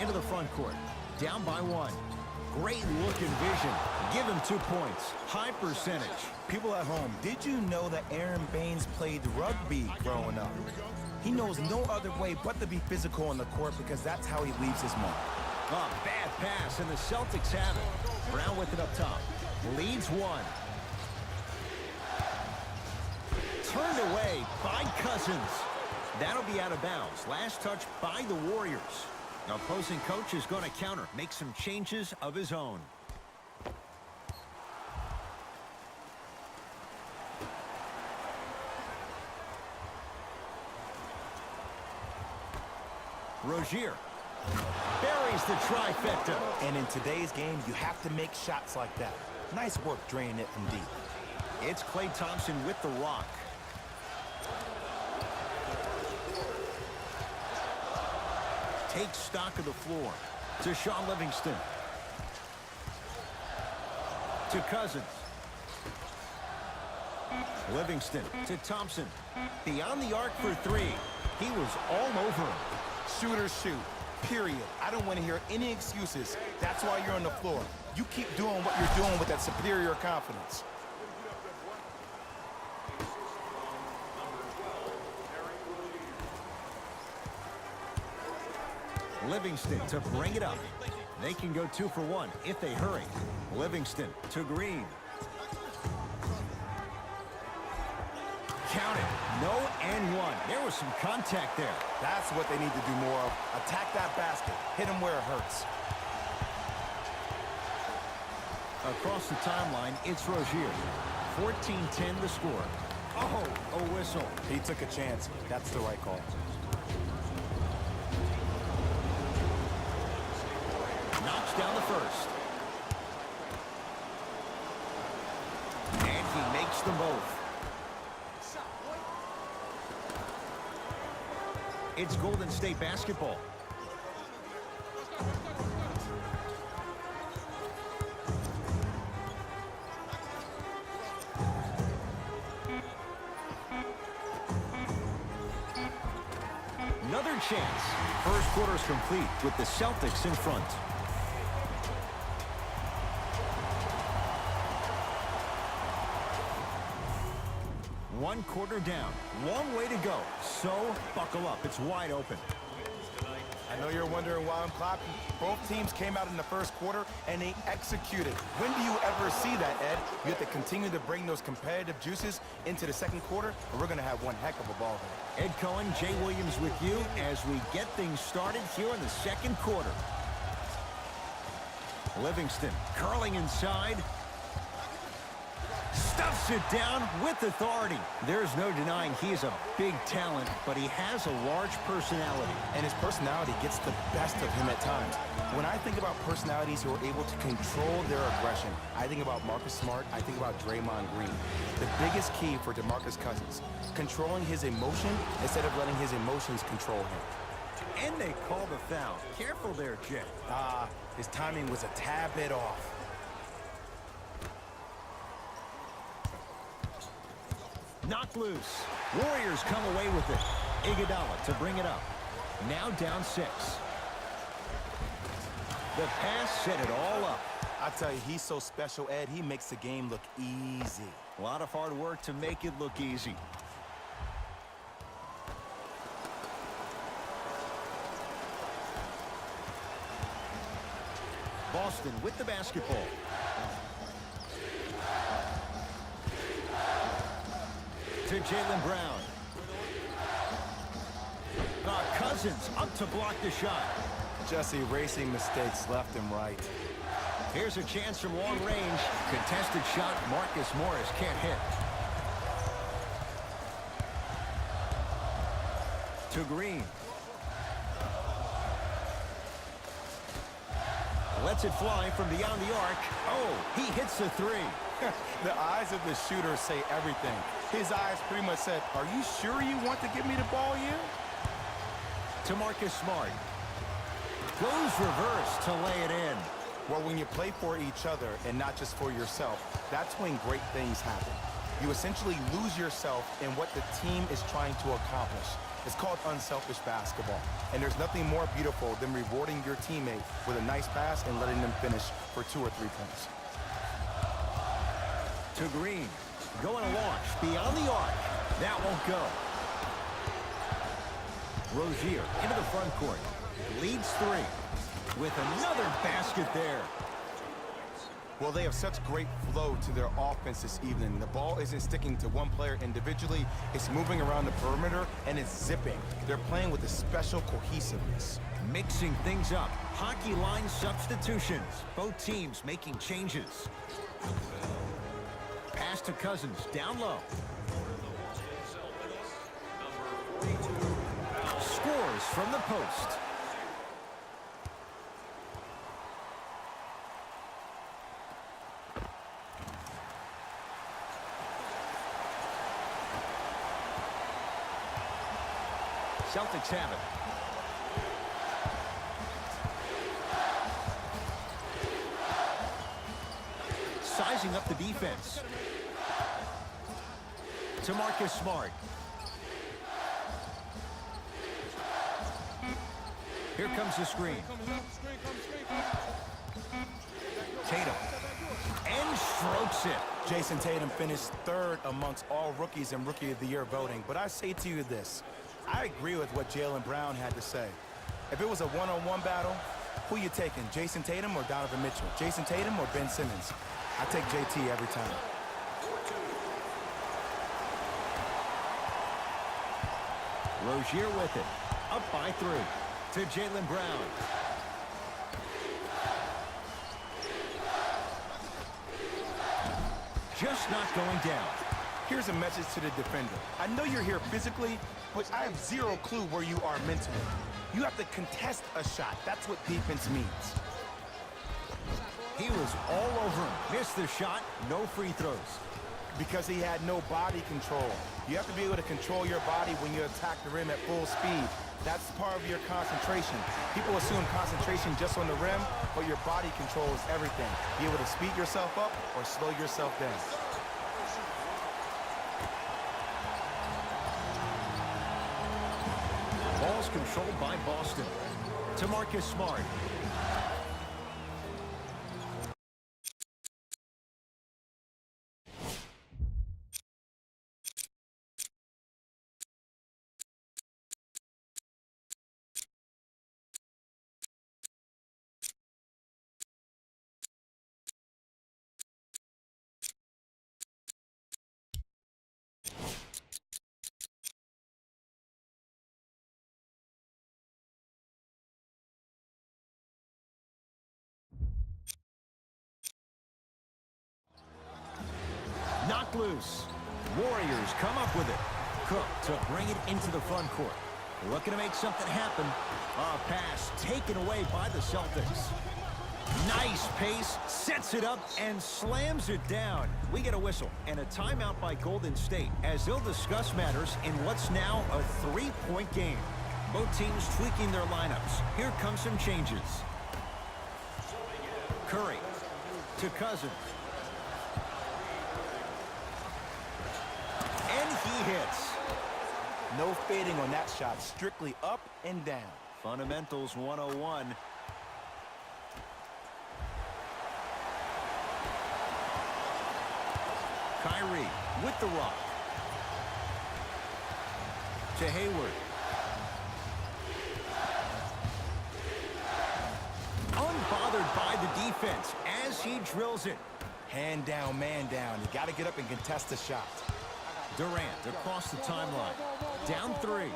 into the front court. Down by 1. Great look and vision. Give him 2 points. High percentage. People at home, did you know that Aaron Baines played rugby growing up? He knows no other way but to be physical on the court because that's how he leaves his mark. Oh, bad pass, and the Celtics have it. Brown with it up top. Leads 1. Turned away by Cousins. That'll be out of bounds. Last touch by the Warriors. The opposing coach is going to counter, make some changes of his own. Rozier buries the trifecta. And in today's game, you have to make shots like that. Nice work draining it from deep. It's Klay Thompson with the rock. Takes stock of the floor. To Shaun Livingston. To Cousins. Livingston to Thompson. Beyond the arc for 3. He was all over him. Shooters shoot, period. I don't want to hear any excuses. That's why you're on the floor. You keep doing what you're doing with that superior confidence. Livingston to bring it up. They can go 2 for 1 if they hurry. Livingston to Green. Count it. No and 1. There was some contact there. That's what they need to do more of. Attack that basket. Hit him where it hurts. Across the timeline, it's Rozier. 14-10 the score. Oh, a whistle. He took a chance. That's the right call. Knocks down the first. And he makes them both. It's Golden State basketball. Another chance. First quarter's complete with the Celtics in front. One quarter down. Long way to go. So, buckle up. It's wide open. I know you're wondering why I'm clapping. Both teams came out in the first quarter, and they executed. When do you ever see that, Ed? You have to continue to bring those competitive juices into the second quarter, or we're going to have one heck of a ball game. Ed Cohen, Jay Williams with you as we get things started here in the second quarter. Livingston curling inside. Stuffs it down with authority. There's no denying he is a big talent, but he has a large personality. And his personality gets the best of him at times. When I think about personalities who are able to control their aggression, I think about Marcus Smart, I think about Draymond Green. The biggest key for DeMarcus Cousins, controlling his emotion instead of letting his emotions control him. And they call the foul. Careful there, Jay. His timing was a tad bit off. Knocked loose. Warriors come away with it. Iguodala to bring it up. Now down 6. The pass set it all up. I tell you, he's so special, Ed. He makes the game look easy. A lot of hard work to make it look easy. Boston with the basketball. To Jaylen Brown. Cousins up to block the shot. Just erasing mistakes left and right. Here's a chance from long range. Contested shot. Marcus Morris can't hit. To Green. Lets it fly from beyond the arc. Oh, he hits the 3. The eyes of the shooter say everything. His eyes pretty much said, "Are you sure you want to give me the ball here?" To Marcus Smart. Goes reverse to lay it in. Well, when you play for each other and not just for yourself, that's when great things happen. You essentially lose yourself in what the team is trying to accomplish. It's called unselfish basketball. And there's nothing more beautiful than rewarding your teammate with a nice pass and letting them finish for 2 or 3 points. To Green. Going to launch beyond the arc. That won't go. Rozier into the front court. Leads 3. With another basket there. Well, they have such great flow to their offense this evening. The ball isn't sticking to one player individually. It's moving around the perimeter, and it's zipping. They're playing with a special cohesiveness. Mixing things up. Hockey line substitutions. Both teams making changes. Pass to Cousins. Down low. Scores from the post. Celtics have it. Sizing up the defense. To Marcus Smart. Here comes the screen. Tatum. And strokes it. Jason Tatum finished 3rd amongst all rookies in Rookie of the Year voting. But I say to you this. I agree with what Jaylen Brown had to say. If it was a one-on-one battle, who you taking, Jason Tatum or Donovan Mitchell? Jason Tatum or Ben Simmons? I take JT every time. Rozier with it. Up by 3. To Jaylen Brown. Just not going down. Here's a message to the defender. I know you're here physically, but I have zero clue where you are mentally. You have to contest a shot. That's what defense means. He was all over him. Missed the shot. No free throws. Because he had no body control. You have to be able to control your body when you attack the rim at full speed. That's part of your concentration. People assume concentration just on the rim, but your body control is everything. Be able to speed yourself up or slow yourself down. Ball's controlled by Boston. To Marcus Smart. Knocked loose. Warriors come up with it. Cook to bring it into the front court. Looking to make something happen. A pass taken away by the Celtics. Nice pace, sets it up, and slams it down. We get a whistle and a timeout by Golden State as they'll discuss matters in what's now a 3-point game. Both teams tweaking their lineups. Here come some changes. Curry to Cousins. And he hits. No fading on that shot. Strictly up and down. Fundamentals 101. Kyrie with the rock. To Hayward. Unbothered by the defense as he drills it. Hand down, man down. You got to get up and contest the shot. Durant across the timeline. Down 3.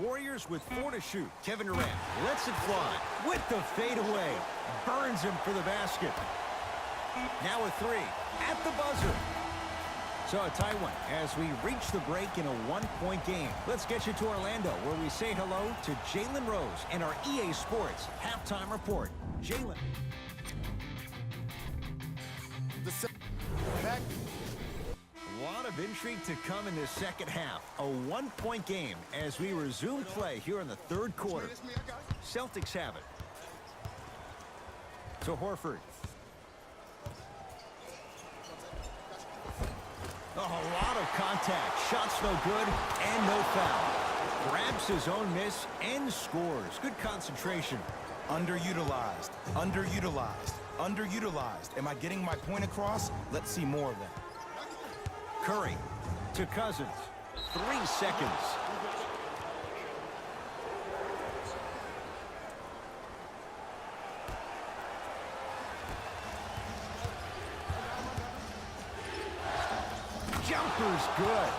Warriors with 4 to shoot. Kevin Durant lets it fly with the fadeaway. Burns him for the basket. Now a 3 at the buzzer. So a tie one as we reach the break in a 1-point game. Let's get you to Orlando where we say hello to Jalen Rose and our EA Sports halftime report. Jalen. A lot of of intrigue to come in this second half. A one-point game as we resume play here in the third quarter. Celtics have it. To Horford. Oh, a lot of contact. Shots no good and no foul. Grabs his own miss and scores. Good concentration. Underutilized, underutilized, underutilized. Am I getting my point across? Let's see more of that. Curry to Cousins. 3 seconds. Jumper's good.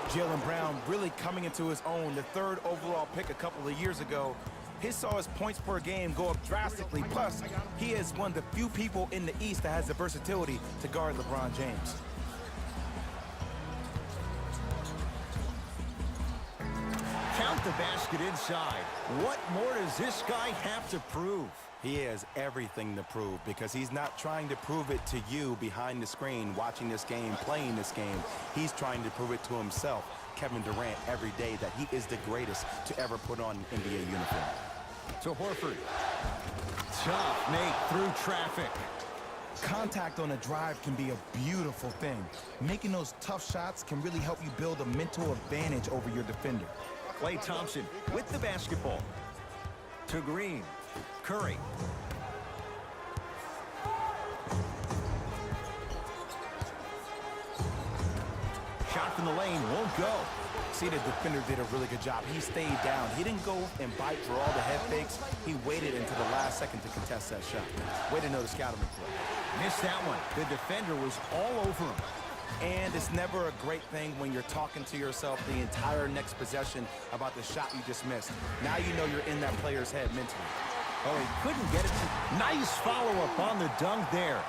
Jaylen Brown really coming into his own. The 3rd overall pick a couple of years ago. He saw his points per game go up drastically. Plus, he is one of the few people in the East that has the versatility to guard LeBron James. Count the basket inside. What more does this guy have to prove? He has everything to prove because he's not trying to prove it to you behind the screen, watching this game, playing this game. He's trying to prove it to himself, Kevin Durant, every day that he is the greatest to ever put on an NBA uniform. To Horford. Tough Nate through traffic. Contact on a drive can be a beautiful thing. Making those tough shots can really help you build a mental advantage over your defender. Klay Thompson with the basketball. To Green. Curry. Shot from the lane won't go. See, the defender did a really good job. He stayed down. He didn't go and bite for all the head fakes. He waited until the last second to contest that shot. Way to know the scouting report. Missed that one. The defender was all over him. And it's never a great thing when you're talking to yourself the entire next possession about the shot you just missed. Now you know you're in that player's head mentally. Oh, he couldn't get it. Nice follow-up on the dunk there.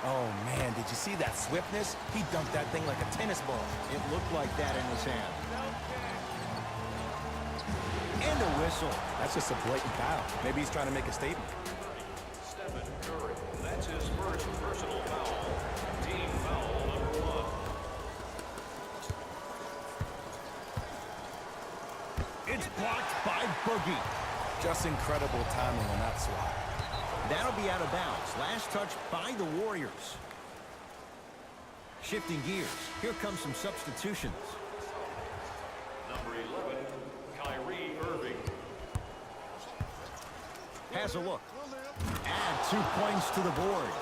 Oh, man, did you see that swiftness? He dunked that thing like a tennis ball. It looked like that in his hand. And a whistle. That's just a blatant foul. Maybe he's trying to make a statement. Stephen Curry. That's his first personal foul. Team foul number 1. It's blocked by Boogie. Just incredible timing on that swat. That'll be out of bounds. Last touch by the Warriors. Shifting gears. Here comes some substitutions. Number 11, Kyrie Irving. Has a look. Add 2 points to the board.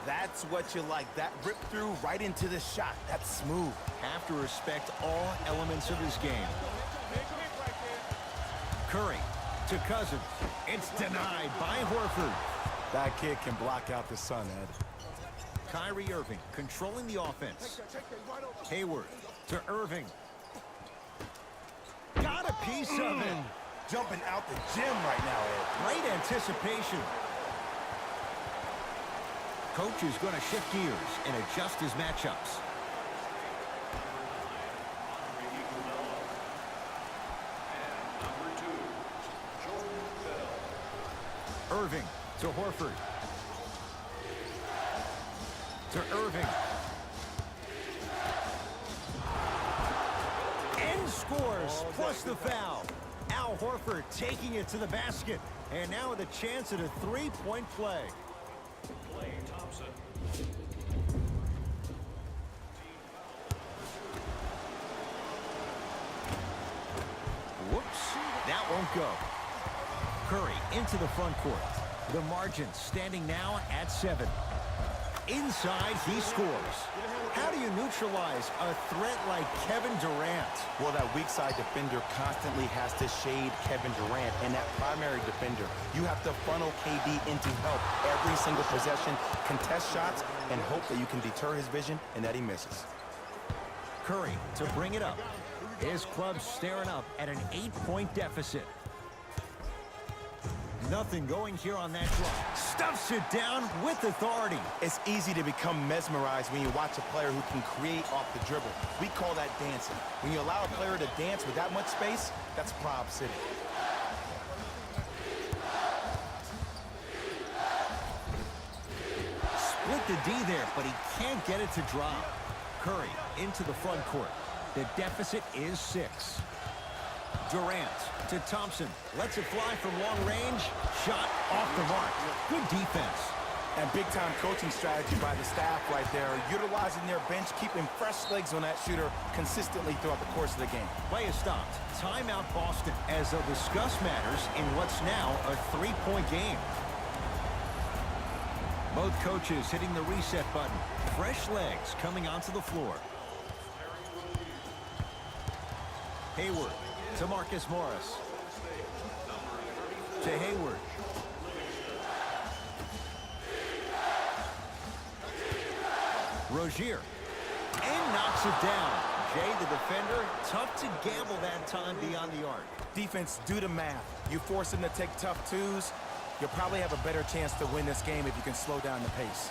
That's what you like. That rip through right into the shot. That's smooth. Have to respect all elements of his game. Curry to Cousins. It's denied by Horford. That kid can block out the sun, Ed. Kyrie Irving controlling the offense. Hayward to Irving. Got a piece of it. Jumping out the gym right now, Ed. Great anticipation. Coach is going to shift gears and adjust his matchups. Irving to Horford. To Irving. And scores, plus the foul. Al Horford taking it to the basket. And now with a chance at a three-point play. Klay Thompson. Whoops, that won't go. Curry into the front court. The margin standing now at 7. Inside, he scores. How do you neutralize a threat like Kevin Durant? Well, that weak side defender constantly has to shade Kevin Durant, and that primary defender, you have to funnel KD into help every single possession, contest shots, and hope that you can deter his vision and that he misses. Curry to bring it up. His club staring up at an 8-point deficit. Nothing going here on that drive. Stuffs it down with authority. It's easy to become mesmerized when you watch a player who can create off the dribble. We call that dancing. When you allow a player to dance with that much space, that's Prob City. Split the D there, but he can't get it to drop. Curry into the front court. The deficit is 6. Durant to Thompson. Lets it fly from long range. Shot off the mark. Good defense. And big-time coaching strategy by the staff right there, utilizing their bench, keeping fresh legs on that shooter consistently throughout the course of the game. Play is stopped. Timeout Boston as they'll discuss matters in what's now a 3-point game. Both coaches hitting the reset button. Fresh legs coming onto the floor. Hayward to Marcus Morris. To Hayward. Rozier. And knocks it down. Jay, the defender, tough to gamble that time beyond the arc. Defense, do the math. You force them to take tough twos, you'll probably have a better chance to win this game if you can slow down the pace.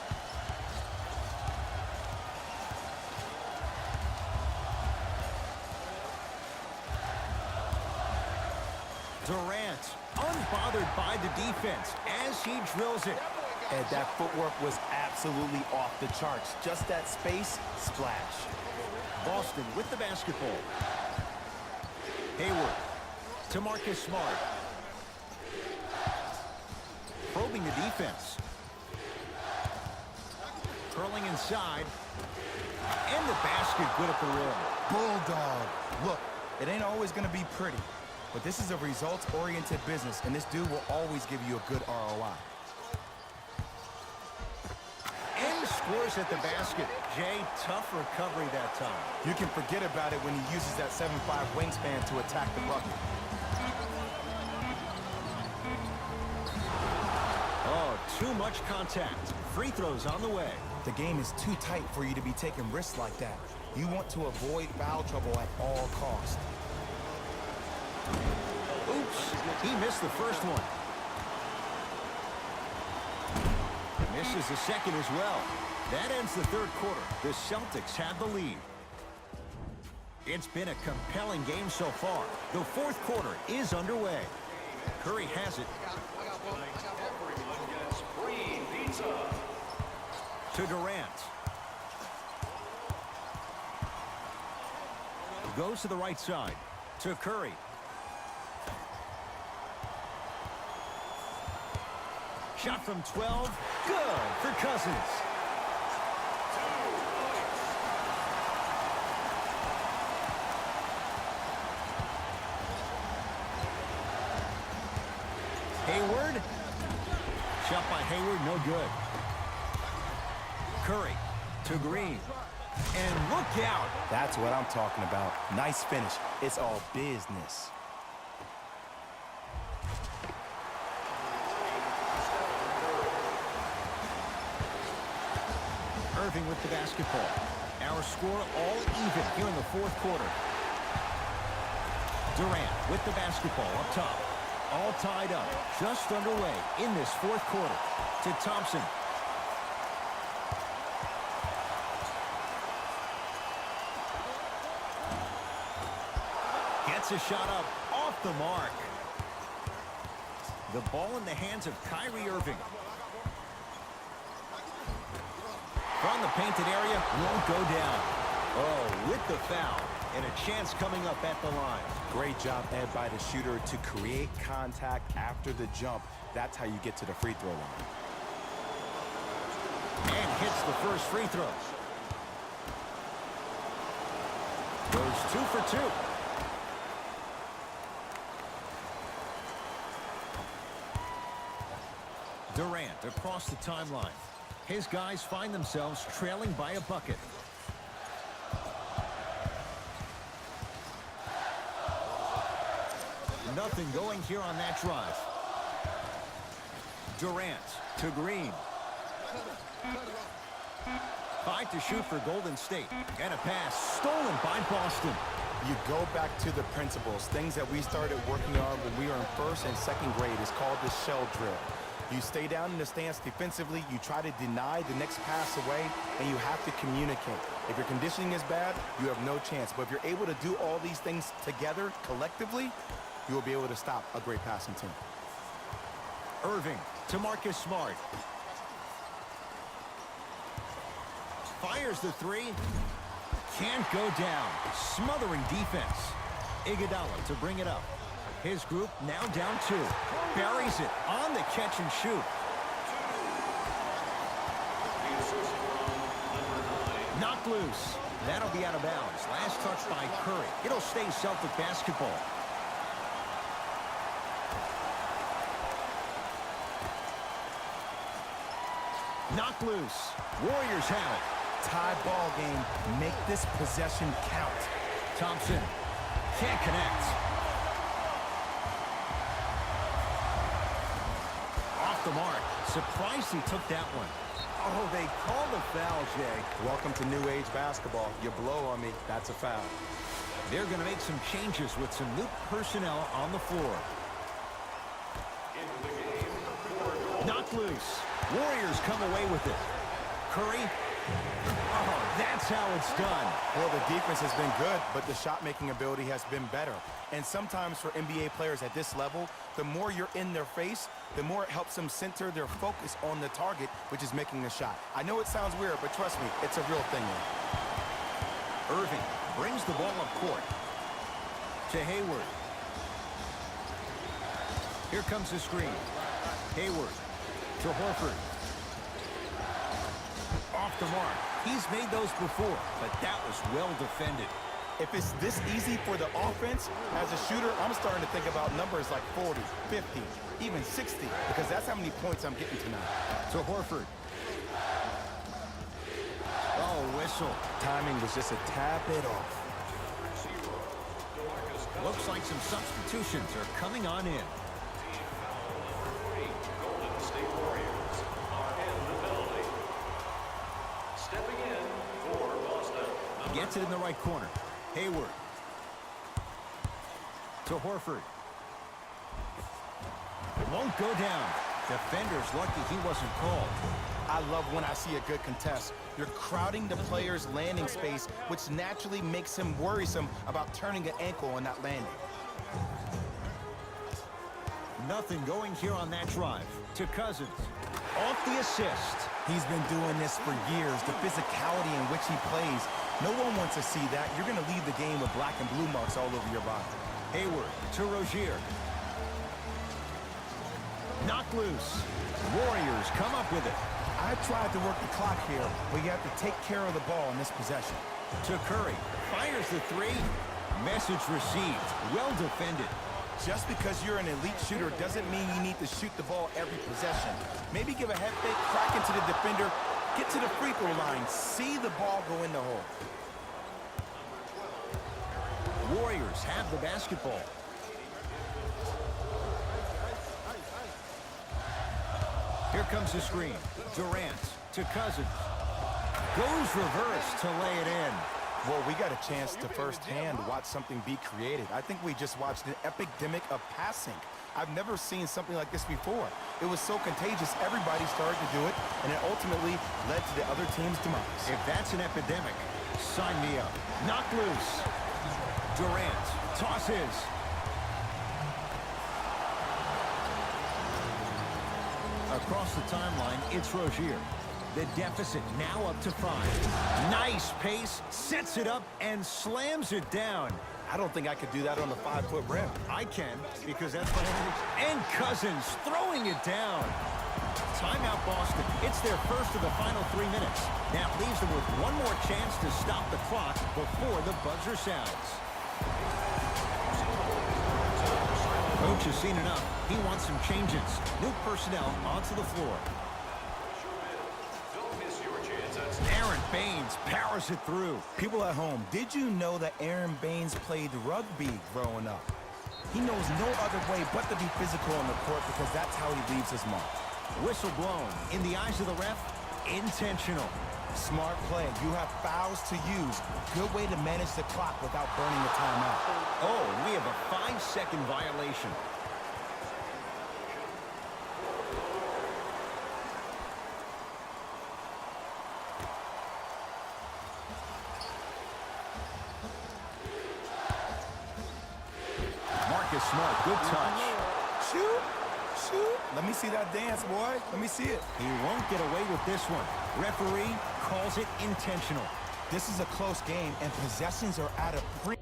Durant, unbothered by the defense as he drills it. And that footwork was absolutely off the charts. Just that space, splash. Boston with the basketball. Hayward to Marcus Smart. Probing the defense. Curling inside. And the basket good at the rim. Bulldog. Look, it ain't always going to be pretty, but this is a results-oriented business, and this dude will always give you a good ROI. And scores at the basket. Jay, tough recovery that time. You can forget about it when he uses that 7'5" wingspan to attack the bucket. Oh, too much contact. Free throws on the way. The game is too tight for you to be taking risks like that. You want to avoid foul trouble at all costs. Oops, he missed the first one. Misses the second as well. That ends the third quarter. The Celtics have the lead. It's been a compelling game so far. The fourth quarter is underway. Curry has it. To Durant. Goes to the right side. To Curry. Shot from 12. Good for Cousins. Hayward. Shot by Hayward, no good. Curry to Green. And look out. That's what I'm talking about. Nice finish. It's all business. Irving with the basketball. Our score all even here in the fourth quarter. Durant with the basketball up top. All tied up. Just underway in this fourth quarter. To Thompson. Gets a shot up off the mark. The ball in the hands of Kyrie Irving. From the painted area, won't go down. Oh, with the foul. And a chance coming up at the line. Great job, Ed, by the shooter to create contact after the jump. That's how you get to the free throw line. And hits the first free throw. Goes 2 for 2. Durant across the timeline. His guys find themselves trailing by a bucket. Nothing going here on that drive. Durant to Green. 5 to shoot for Golden State. And a pass stolen by Boston. You go back to the principles. Things that we started working on when we were in first and second grade is called the shell drill. You stay down in the stance defensively, you try to deny the next pass away, and you have to communicate. If your conditioning is bad, you have no chance. But if you're able to do all these things together, collectively, you will be able to stop a great passing team. Irving to Marcus Smart. Fires the three. Can't go down. Smothering defense. Iguodala to bring it up. His group now down 2. Buries it on the catch and shoot. Knocked loose. That'll be out of bounds. Last touch by Curry. It'll stay Celtic basketball. Knocked loose. Warriors have it. Tie ball game. Make this possession count. Thompson can't connect. Off the mark. Surprised he took that one. Oh, they called a foul, Jay. Welcome to new age basketball. You blow on me, that's a foul. They're going to make some changes with some new personnel on the floor. Knocked loose. Warriors come away with it. Curry. Oh, that's how it's done. Well, the defense has been good, but the shot-making ability has been better. And sometimes for NBA players at this level, the more you're in their face, the more it helps them center their focus on the target, which is making the shot. I know it sounds weird, but trust me, it's a real thing. Irving brings the ball up court to Hayward. Here comes the screen. Hayward to Horford. Off the mark. He's made those before, but that was well defended. If it's this easy for the offense, as a shooter, I'm starting to think about numbers like 40, 50, even 60, because that's how many points I'm getting tonight. To Horford. Oh, whistle. Timing was just a tad bit off. Looks like some substitutions are coming on in. Golden State Warriors are in the penalty. Stepping in for Boston. Gets it in the right corner. Hayward. To Horford. Won't go down. Defender's lucky he wasn't called. I love when I see a good contest. You're crowding the player's landing space, which naturally makes him worrisome about turning an ankle on that landing. Nothing going here on that drive. To Cousins. Off the assist. He's been doing this for years. The physicality in which he plays, no one wants to see that. You're going to leave the game with black and blue marks all over your body. Hayward to Rozier. Knocked loose. Warriors come up with it. I tried to work the clock here, but you have to take care of the ball in this possession. To Curry. Fires the 3. Message received. Well defended. Just because you're an elite shooter doesn't mean you need to shoot the ball every possession. Maybe give a head fake, crack into the defender, get to the free throw line, see the ball go in the hole. Warriors have the basketball. Here comes the screen. Durant to Cousins. Goes reverse to lay it in. Well, we got a chance to firsthand watch something be created. I think we just watched an epidemic of passing. I've never seen something like this before. It was so contagious, everybody started to do it, and it ultimately led to the other team's demise. If that's an epidemic, sign me up. Knocked loose. Durant tosses. Across the timeline, it's Rozier. The deficit now up to 5. Nice pace, sets it up, and slams it down. I don't think I could do that on a 5-foot rim. I can, because that's my hand. And Cousins throwing it down. Timeout, Boston. It's their first of the final 3 minutes. That leaves them with one more chance to stop the clock before the buzzer sounds. Coach has seen enough. He wants some changes. New personnel onto the floor. Aaron Baines powers it through. People at home, did you know that Aaron Baines played rugby growing up? He knows no other way but to be physical on the court because that's how he leaves his mark. Whistle blown. In the eyes of the ref, intentional. Smart play. You have fouls to use. Good way to manage the clock without burning the timeout. Oh, we have a 5-second violation. Marcus Smart, good touch. Shoot. Shoot. Let me see that dance, boy. Let me see it. He won't get away with this one. Referee calls it intentional. This is a close game, and possessions are at a premium.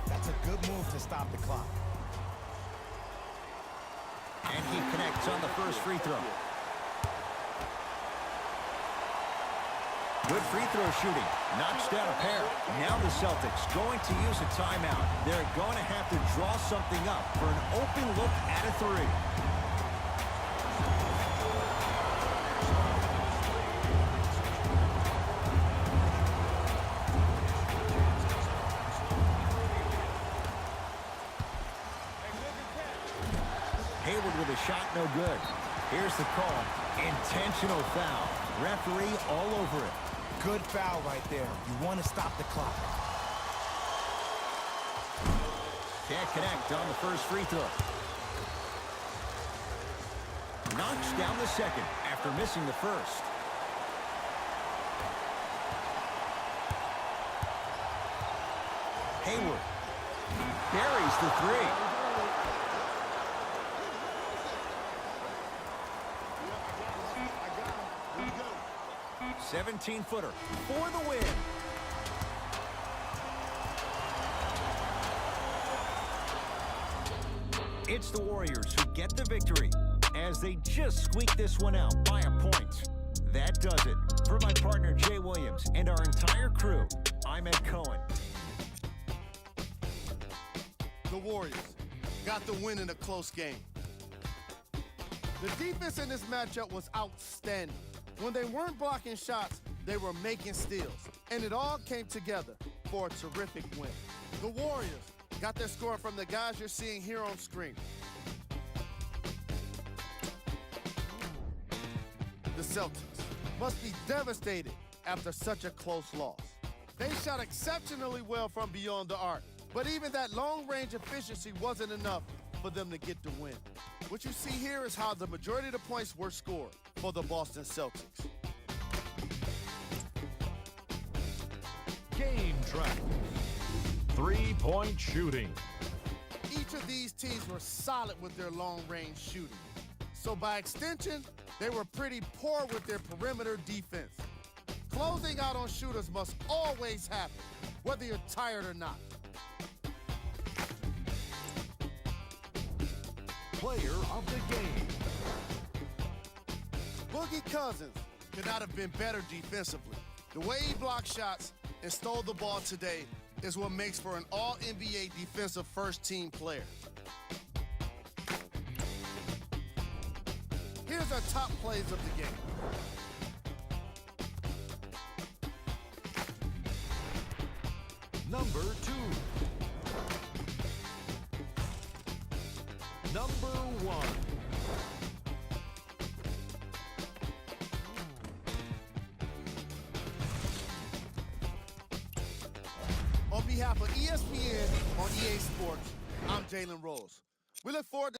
That's a good move to stop the clock. And he connects on the first free throw. Good free throw shooting. Knocks down a pair. Now the Celtics going to use a timeout. They're going to have to draw something up for an open look at a three. Hayward with a shot, no good. Here's the call. Intentional foul. Referee all over it. Good foul right there. You want to stop the clock. Can't connect on the first free throw. Knocks down the second after missing the first. Hayward buries the three. 17-footer for the win. It's the Warriors who get the victory as they just squeak this one out by a point. That does it. For my partner Jay Williams and our entire crew, I'm Ed Cohen. The Warriors got the win in a close game. The defense in this matchup was outstanding. When they weren't blocking shots, they were making steals. And it all came together for a terrific win. The Warriors got their score from the guys you're seeing here on screen. The Celtics must be devastated after such a close loss. They shot exceptionally well from beyond the arc, but even that long-range efficiency wasn't enough for them to get the win. What you see here is how the majority of the points were scored for the Boston Celtics. Game track. Three-point shooting. Each of these teams were solid with their long-range shooting. So by extension, they were pretty poor with their perimeter defense. Closing out on shooters must always happen, whether you're tired or not. Player of the game. Boogie Cousins could not have been better defensively. The way he blocked shots and stole the ball today is what makes for an all-NBA defensive first-team player. Here's our top plays of the game. Number 2. Number 1. On behalf of ESPN on EA Sports, I'm Jalen Rose. We look forward to